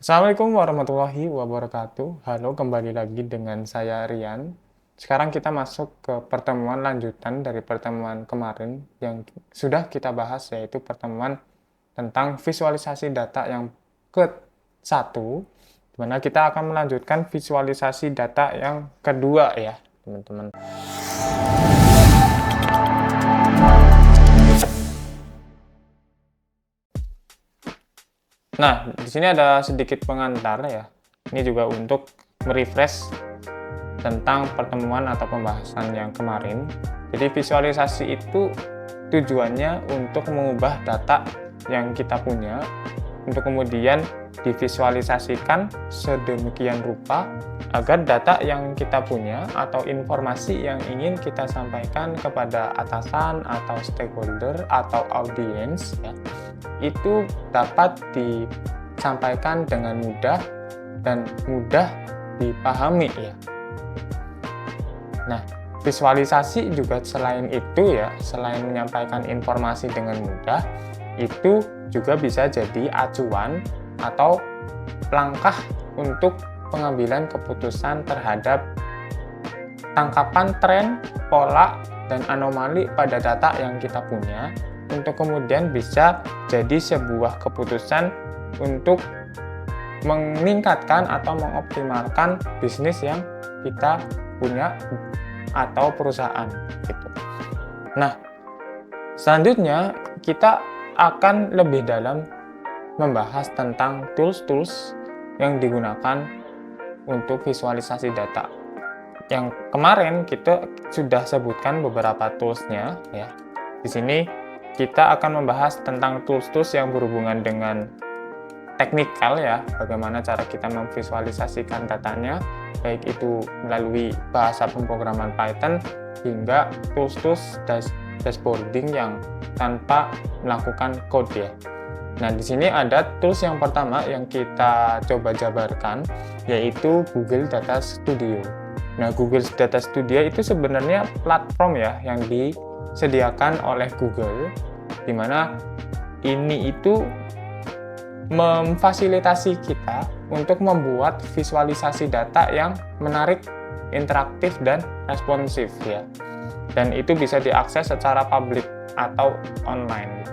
Assalamualaikum warahmatullahi wabarakatuh. Halo, kembali lagi dengan saya Rian. Sekarang kita masuk ke pertemuan lanjutan dari pertemuan kemarin yang sudah kita bahas, yaitu pertemuan tentang visualisasi data yang ke-1, di mana kita akan melanjutkan visualisasi data yang kedua ya, teman-teman. Nah, di sini ada sedikit pengantar ya. Ini juga untuk merefresh tentang pertemuan atau pembahasan yang kemarin. Jadi visualisasi itu tujuannya untuk mengubah data yang kita punya untuk kemudian divisualisasikan sedemikian rupa agar data yang kita punya atau informasi yang ingin kita sampaikan kepada atasan atau stakeholder atau audiens ya, itu dapat disampaikan dengan mudah dan mudah dipahami ya. Nah, visualisasi juga selain itu ya, selain menyampaikan informasi dengan mudah, itu juga bisa jadi acuan atau langkah untuk pengambilan keputusan terhadap tangkapan tren, pola, dan anomali pada data yang kita punya, untuk kemudian bisa jadi sebuah keputusan untuk meningkatkan atau mengoptimalkan bisnis yang kita punya atau perusahaan gitu. Nah, selanjutnya kita akan lebih dalam membahas tentang tools-tools yang digunakan untuk visualisasi data. Yang kemarin kita sudah sebutkan beberapa toolsnya ya. Di sini kita akan membahas tentang tools-tools yang berhubungan dengan teknikal ya, bagaimana cara kita memvisualisasikan datanya, baik itu melalui bahasa pemrograman Python hingga tools-tools dashboarding yang tanpa melakukan code ya. Nah, di sini ada tools yang pertama yang kita coba jabarkan, yaitu Google Data Studio. Nah, Google Data Studio itu sebenarnya platform ya yang disediakan oleh Google, di mana ini itu memfasilitasi kita untuk membuat visualisasi data yang menarik, interaktif, dan responsif ya. Dan itu bisa diakses secara publik atau online.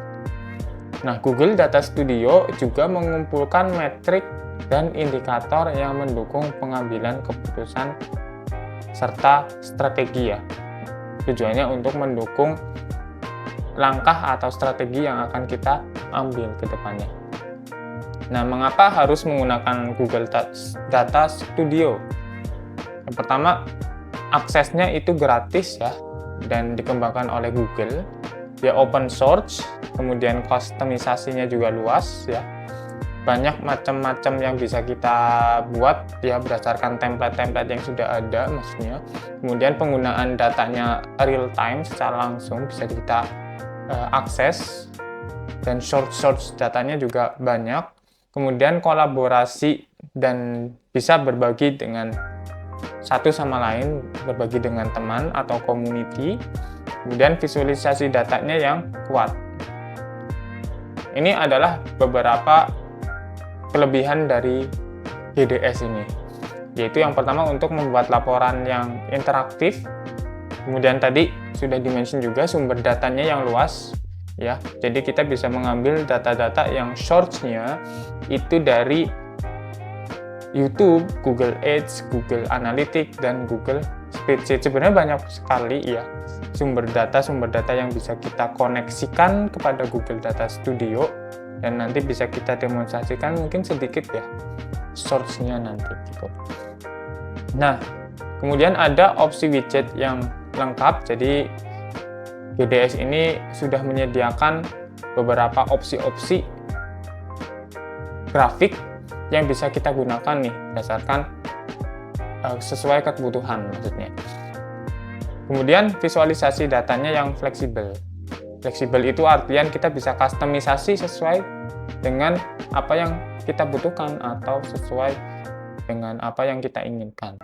Nah, Google Data Studio juga mengumpulkan metrik dan indikator yang mendukung pengambilan keputusan serta strategi ya. Tujuannya untuk mendukung langkah atau strategi yang akan kita ambil ke depannya. Nah, mengapa harus menggunakan Google Data Studio? Yang pertama, aksesnya itu gratis ya, dan dikembangkan oleh Google. Dia open source, kemudian kustomisasinya juga luas ya. Banyak macam-macam yang bisa kita buat ya berdasarkan template-template yang sudah ada maksudnya. Kemudian penggunaan datanya real time secara langsung bisa kita akses, dan source datanya juga banyak. Kemudian kolaborasi dan bisa berbagi dengan satu sama lain, berbagi dengan teman atau community. Kemudian visualisasi datanya yang kuat. Ini adalah beberapa kelebihan dari GDS ini, yaitu yang pertama untuk membuat laporan yang interaktif. Kemudian tadi sudah dimention juga sumber datanya yang luas ya, jadi kita bisa mengambil data-data yang source-nya itu dari YouTube, Google Ads, Google Analytics, dan Google Spreadsheet. Sebenarnya banyak sekali ya sumber data yang bisa kita koneksikan kepada Google Data Studio, dan nanti bisa kita demonstrasikan mungkin sedikit ya source-nya nanti gitu. Nah, kemudian ada opsi widget yang lengkap. Jadi GDS ini sudah menyediakan beberapa opsi-opsi grafik yang bisa kita gunakan nih berdasarkan sesuai kebutuhan maksudnya. Kemudian visualisasi datanya yang fleksibel. Fleksibel itu artian kita bisa kustomisasi sesuai dengan apa yang kita butuhkan atau sesuai dengan apa yang kita inginkan.